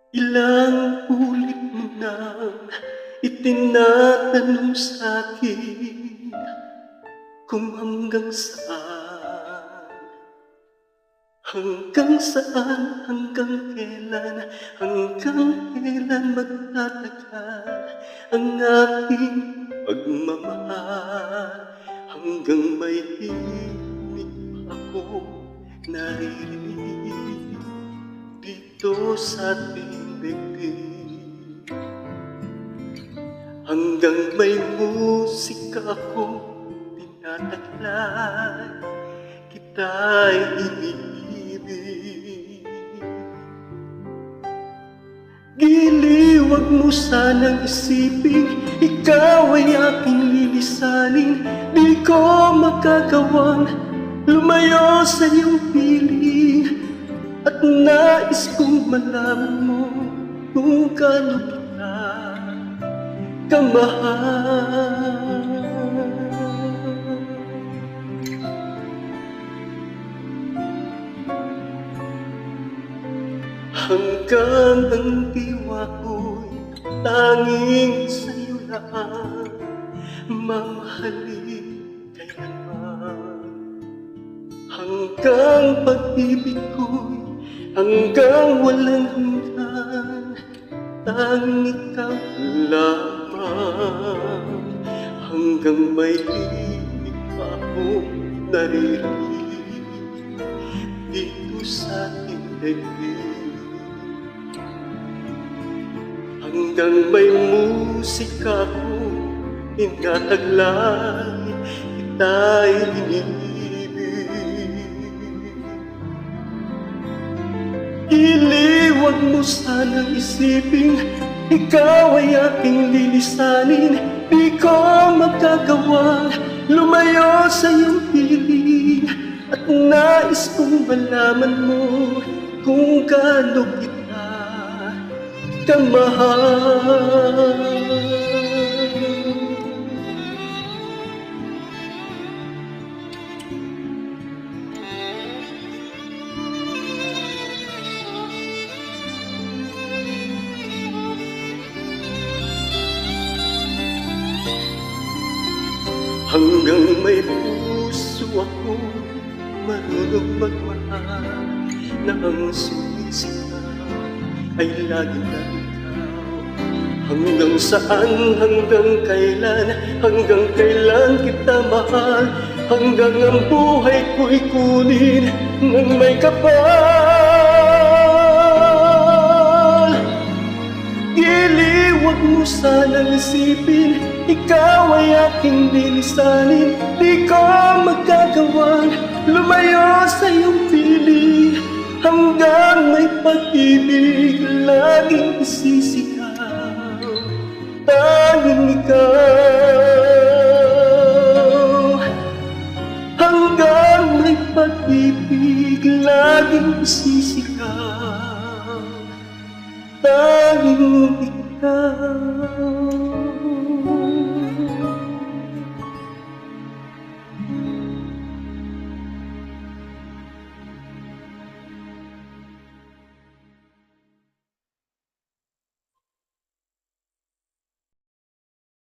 Ilang ulit mo nang itinatanong sa'kin kung hanggang saan, hanggang kailan magtatagal ang aking pagmamahal, hanggang may himig pa ako naririnig dito sa ating bibig, hanggang may musika akong tinataglay, kita'y iniibig. Giliw, wag mo sanang isipin ikaw ay aking lilisanin. Di ko magagawang lumayo sa iyong piling, at nais kong malaman mo kung gaano kita kamahal. Hanggang ang diwa ko'y tanging sa'yo lang mamahalin kailanman. Hanggang pag-ibig ko'y hanggang walang hanggan, tanging ikaw lamang. Hanggang may himig pa akong naririnig dito sa ating daigdig, hanggang may musika akong tinataglay, kita'y iniibig. Iliwag mo sanang isipin ikaw ay aking lilisanin. Di ko magagawang lumayo sa iyong piling, at nais kong malaman mo kung gaano kita kamahal. Hanggang may puso ako marunong magmahal, na ang sumisigaw ay lagi na ikaw. Hanggang saan, hanggang kailan kita mahal, hanggang ang buhay ko'y kunin ng may kapal. Giliw, wag mo sanang isipin ikaw ay aking lilisanin. Di ko magagawang lumayo sa iyong piling, hanggang may pag-ibig laging isisigaw, tanging ikaw. Hanggang may pag-ibig laging isisigaw,